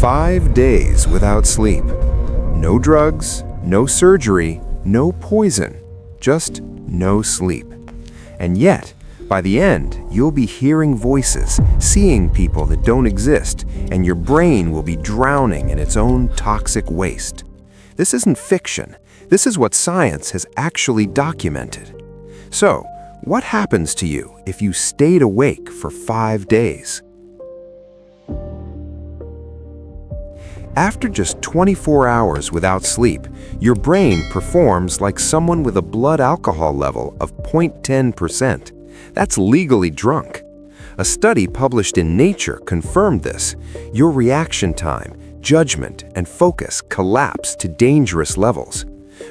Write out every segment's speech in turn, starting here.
5 days without sleep. No drugs, no surgery, no poison, just no sleep. And yet, by the end, you'll be hearing voices, seeing people that don't exist, and your brain will be drowning in its own toxic waste. This isn't fiction. This is what science has actually documented. So, what happens to you if you stayed awake for 5 days? After just 24 hours without sleep, your brain performs like someone with a blood alcohol level of 0.10%. That's legally drunk. A study published in Nature confirmed this. Your reaction time, judgment, and focus collapse to dangerous levels.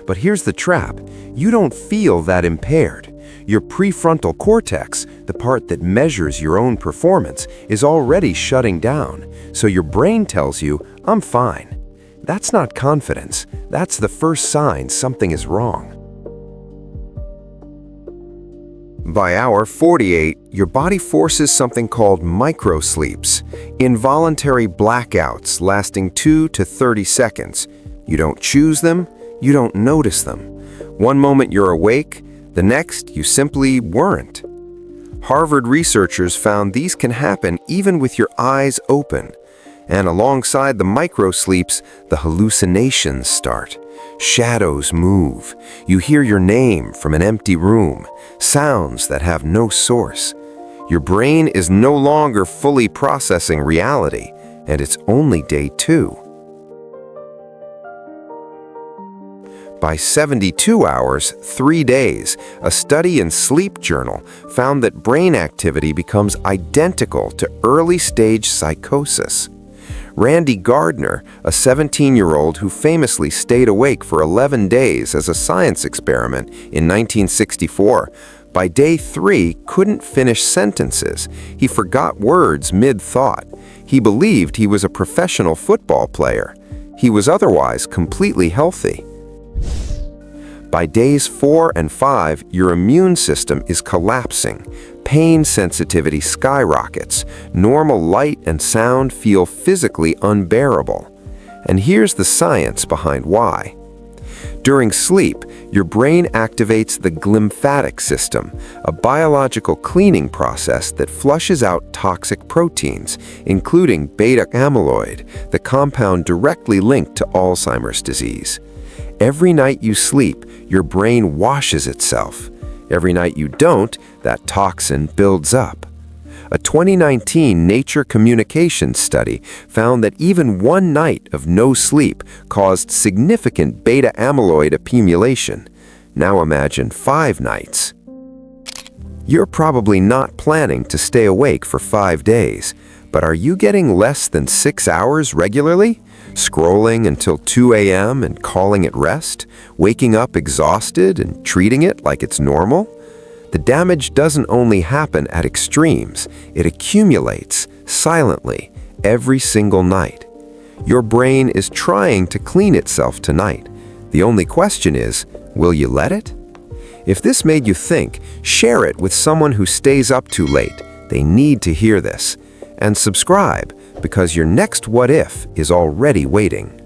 But here's the trap. You don't feel that impaired. Your prefrontal cortex, the part that measures your own performance, is already shutting down. So your brain tells you, "I'm fine." That's not confidence. That's the first sign something is wrong. By hour 48, your body forces something called microsleeps, involuntary blackouts lasting 2 to 30 seconds. You don't choose them, you don't notice them. One moment you're awake, the next you simply weren't. Harvard researchers found these can happen even with your eyes open. And alongside the microsleeps, the hallucinations start. Shadows move. You hear your name from an empty room, sounds that have no source. Your brain is no longer fully processing reality, and it's only day 2. By 72 hours, 3 days, a study in Sleep Journal found that brain activity becomes identical to early-stage psychosis. Randy Gardner, a 17-year-old who famously stayed awake for 11 days as a science experiment in 1964, by day 3 couldn't finish sentences. He forgot words mid-thought. He believed he was a professional football player. He was otherwise completely healthy. By days 4 and 5, your immune system is collapsing. Pain sensitivity skyrockets. Normal light and sound feel physically unbearable. And here's the science behind why. During sleep, your brain activates the glymphatic system, a biological cleaning process that flushes out toxic proteins, including beta amyloid, the compound directly linked to Alzheimer's disease. Every night you sleep, your brain washes itself. Every night you don't, that toxin builds up. A 2019 Nature Communications study found that even one night of no sleep caused significant beta amyloid accumulation. Now imagine 5 nights. You're probably not planning to stay awake for 5 days, but are you getting less than 6 hours regularly? Scrolling until 2 a.m. and calling it rest? Waking up exhausted and treating it like it's normal? The damage doesn't only happen at extremes, it accumulates silently every single night. Your brain is trying to clean itself tonight. The only question is, will you let it? If this made you think, share it with someone who stays up too late. They need to hear this. And subscribe, because your next what if is already waiting.